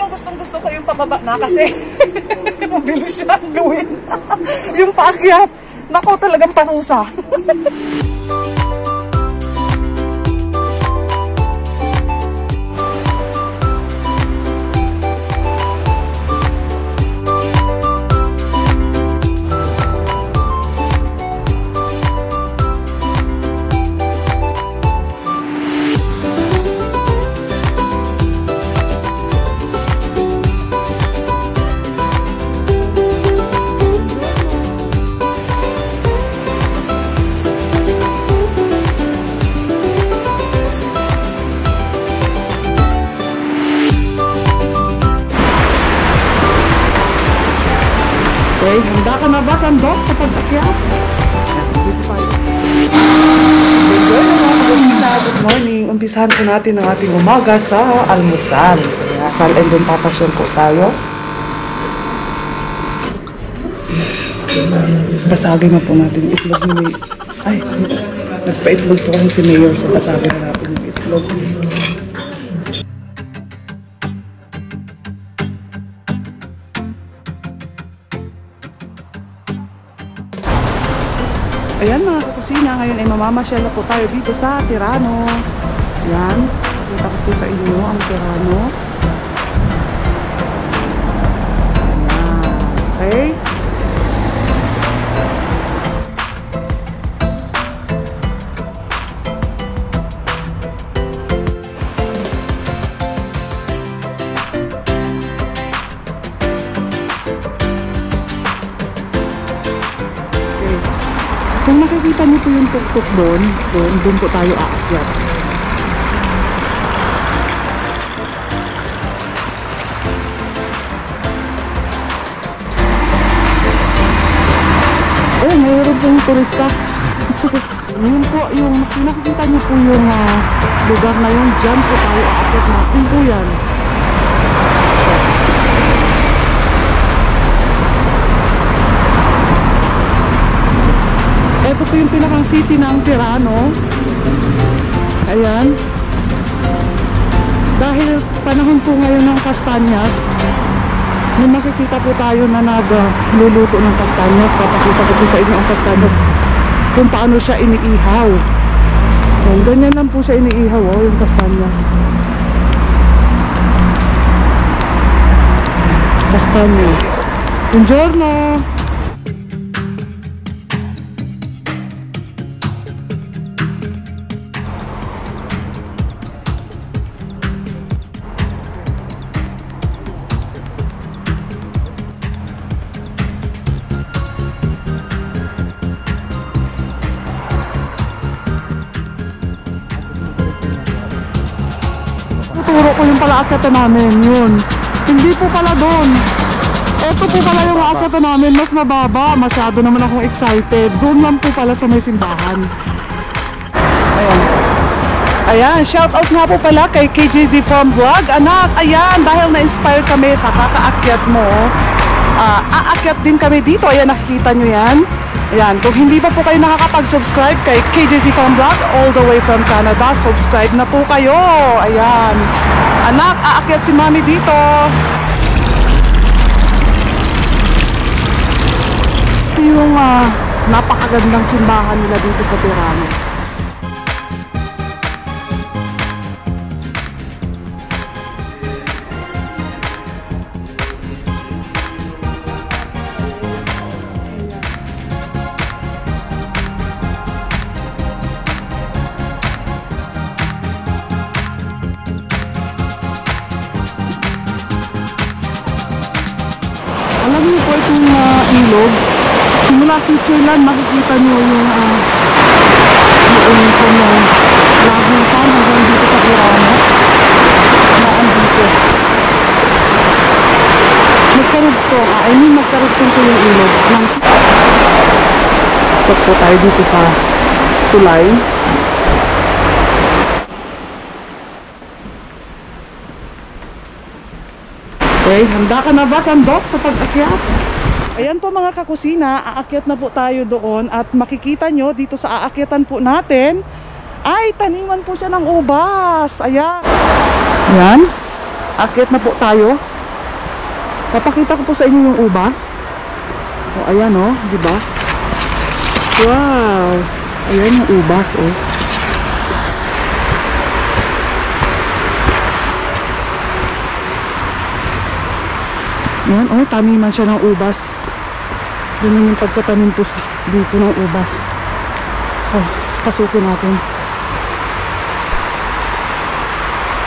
yung gustong-gusto ko yung pababa na kasi mabilis siyang gawin. Yung paakyat, nako talagang parusa. Okay, handa ka na ba, Sandok, sa pag-akyat? Good morning. Umpisahan po natin ang ating umaga sa almusal. Asal and then papasyon po tayo. Basagin na po natin yung itlog ni May. Ay, nagpa-itlog po kasi si Mayor. So basagin na natin yung itlog. Ayan mga kakusina, ngayon ay mamamasyal na po tayo dito sa Tirano. Ayan, nakita ko po sa inyo ang Tirano. Ayan, okay. Kung nakikita niyo po yung tuk-tuk doon po tayo aakyat. Oh, mayroon pong turista. Yun po, yung nakikita niyo po yung lugar na yun, dyan po tayo aakyat natin po yan. Ito po yung pinakang city ng Tirano. Ayan. Dahil panahon po ngayon ng kastanyas, may makikita po tayo na nagluluto ng kastanyas. Papakita ko po sa inyo ang kastanyas kung paano siya iniihaw. Ayan, ganyan lang po siya iniihaw, oh, yung kastanyas. Kastanyas. Buongiorno! Turo ko yung pala akyatan namin, yun. Hindi po pala doon. Ito po pala yung akyatan namin, mas mababa. Masyado naman akong excited. Doon lang po pala sa may simbahan. Ayan. Ayan, shout out nga po pala kay KJZ Farm Vlog. Anak, ayan, dahil na-inspire kami sa kakaakyat mo, aakyat din kami dito. Ayan, nakikita nyo yan. Ayan, kung hindi pa po kayo nakakapag-subscribe kay KJZ Farm Vlog all the way from Canada, subscribe na po kayo. Ayan. Anak, aakyat si Mami dito. Ito yung napakagandang simbahan nila dito sa Tirano. Alam niyo po itong ilog, simula sa Chilan makikita niyo yung Lagusan hanggang dito sa Tirano na andito. Magkarugtong, magkarugtong po yung ilog. Pasok po tayo dito sa tulay. Okay, handa ka na ba, Sandok, sa pag-akyat? Ayan po mga kakusina, aakyat na po tayo doon at makikita nyo dito sa aakyatan po natin ay taniman po siya ng ubas. Ayan. Ayan, aakyat na po tayo. Papakita ko po sa inyo yung ubas. O, ayan o, di ba? Wow! Ayan yung ubas o. Ayan o, taniman siya ng ubas. Ganun yung pagkatanim po dito ng ubas. So, pasukin natin.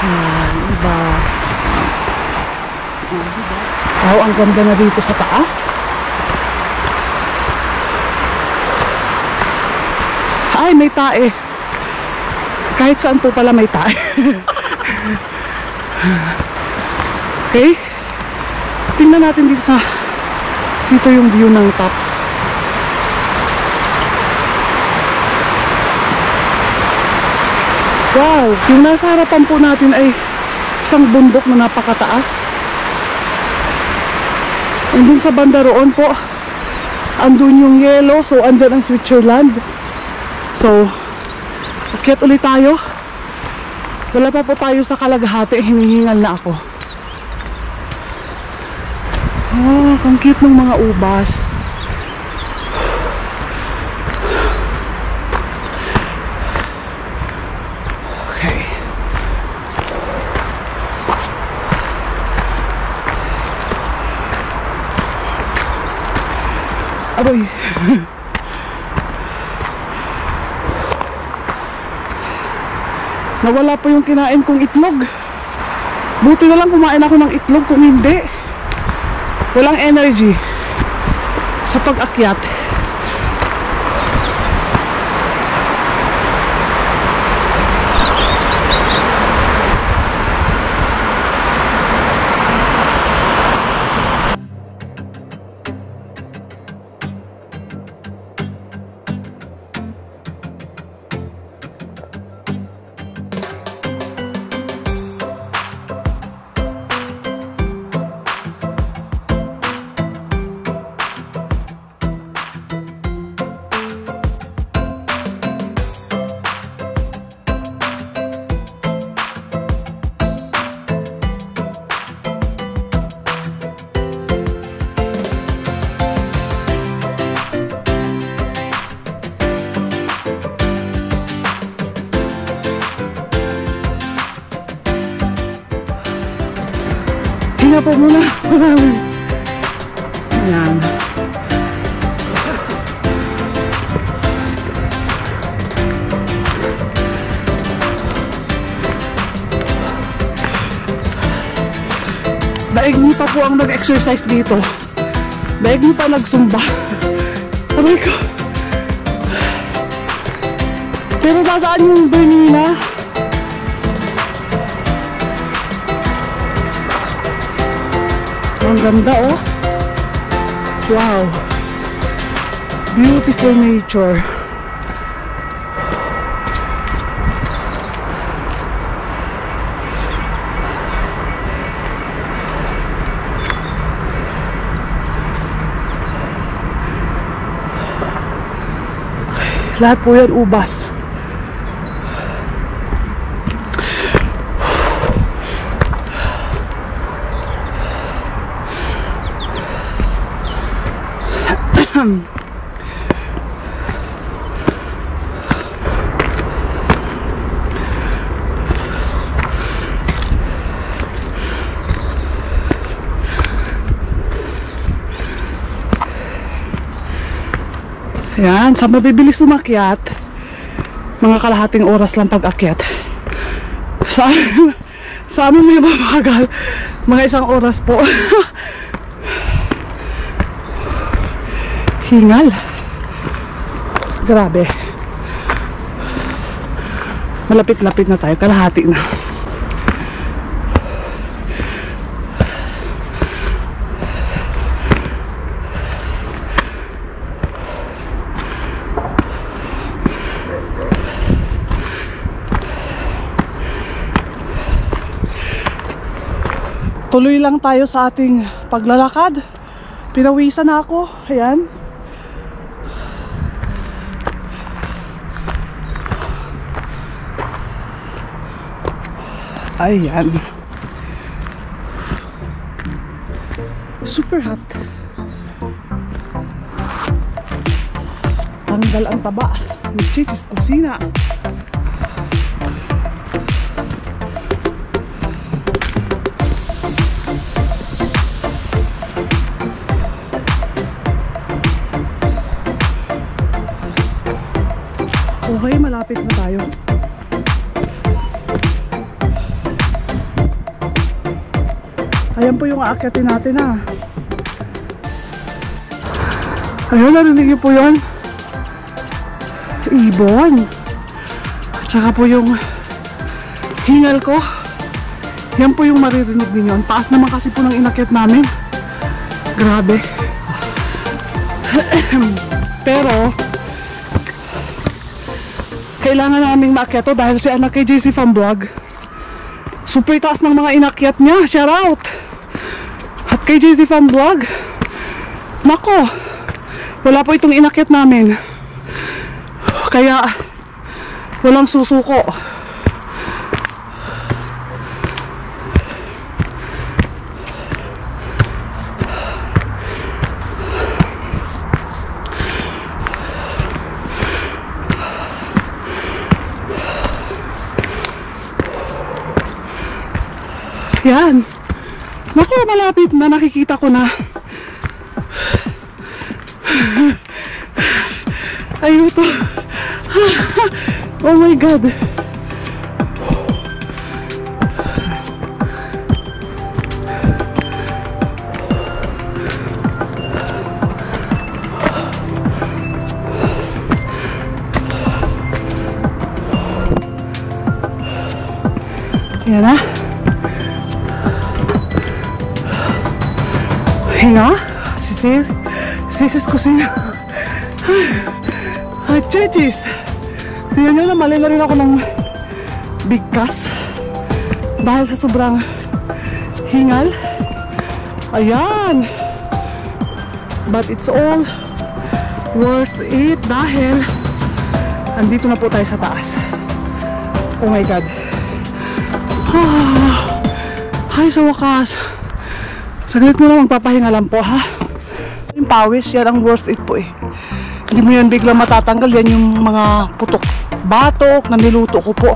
Ayan, ubas. Wow, ang ganda na dito sa taas. Ay, may tae. Kahit saan po pala may tae. Okay. Tingnan natin dito yung view ng top. Wow, yung nasa harapan po natin ay isang bundok na napakataas. And dun sa banda roon po, andun yung yellow, so andun ang Switzerland. So, akyat ulit tayo. Wala pa po tayo sa kalagahati, hinihingal na ako. Oh, ang cute ng mga ubas. Okay. Aroy. Nawala po yung kinain kong itlog. Buti na lang kumain ako ng itlog, kung hindi walang energy sa pag-akyat. Hinga po muna. Ayan. Daig mo pa po ang nag-exercise dito. Daig mo pa nagsumba. Aray ko. Pero dadaan yung Bernina. Ang ganda oh. Wow. Beautiful nature. Lahat po yan ubas. Ayan, sa mabibilis umakyat, mga kalahating oras lang pag-akyat. Sa amin may mabagal, mga isang oras po. Hingal. Grabe. Malapit-lapit na tayo, kalahati na. Tuloy lang tayo sa ating paglalakad. Pinawisan na ako. Ayan. Ayan. Super hot. Tanggal ang taba ni Chichis Kusina. Okay, malapit na tayo. Ayan po yung aakyatin natin ha. Ayun, narinig niyo po yun. Ibon. At saka po yung hingal ko. Yan po yung maririnig ninyo. Ang taas naman kasi po ng inakyat namin. Grabe. Pero kailangan naming maakyat to dahil si anak kay JC Fam Vlog. Super taas ng mga inakyat niya. Shout out! At kay JC Fam Vlog, nako, wala po itong inakyat namin. Kaya walang susuko. Yan. Naku, malapit na. Nakikita ko na. Ayun to. Oh my God. Yan na. Hinga. Sis Kusina. At Chichis. Tingnan nyo, namali na rin ako ng bigkas dahil sa sobrang hingal. Ayan. But it's all worth it dahil andito na po tayo sa taas. Oh my God. Ay, sa wakas. Saglit mo na, magpapahinga lang po ha. Yung pawis, yan ang worth it po eh. Hindi mo yan biglang matatanggal. Yan yung mga putok batok na niluto ko po.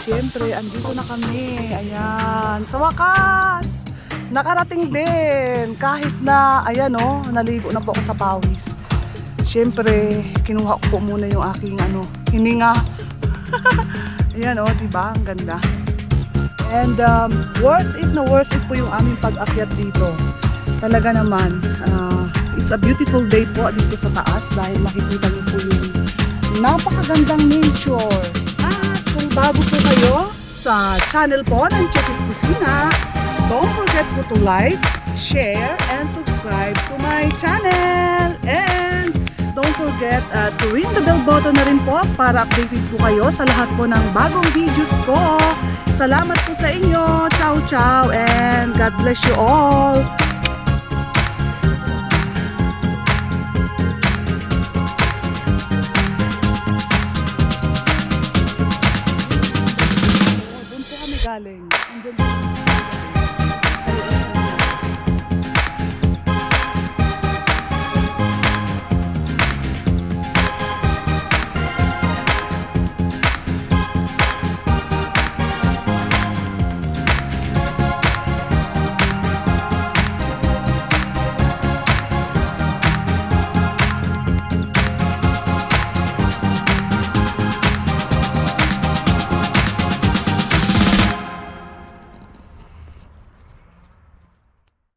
Siyempre, andito na kami. Ayan. Sa wakas, nakarating din. Kahit na, ayan o, naligo na po ako sa pawis. Siyempre, kinuha ko po muna yung aking hininga. Ayan o, diba? Ang ganda. And worth it po yung aming pag-akyat dito. Talaga naman, it's a beautiful day po dito sa taas dahil makikita niyo po yung napakagandang nature. Kung bago po kayo sa channel po ng Chichis Kusina, don't forget po to like, share, and subscribe to my channel. And don't forget to ring the bell button na rin po para updated po kayo sa lahat po ng bagong videos ko. Salamat po sa inyo. Ciao, ciao, and God bless you all. Galing.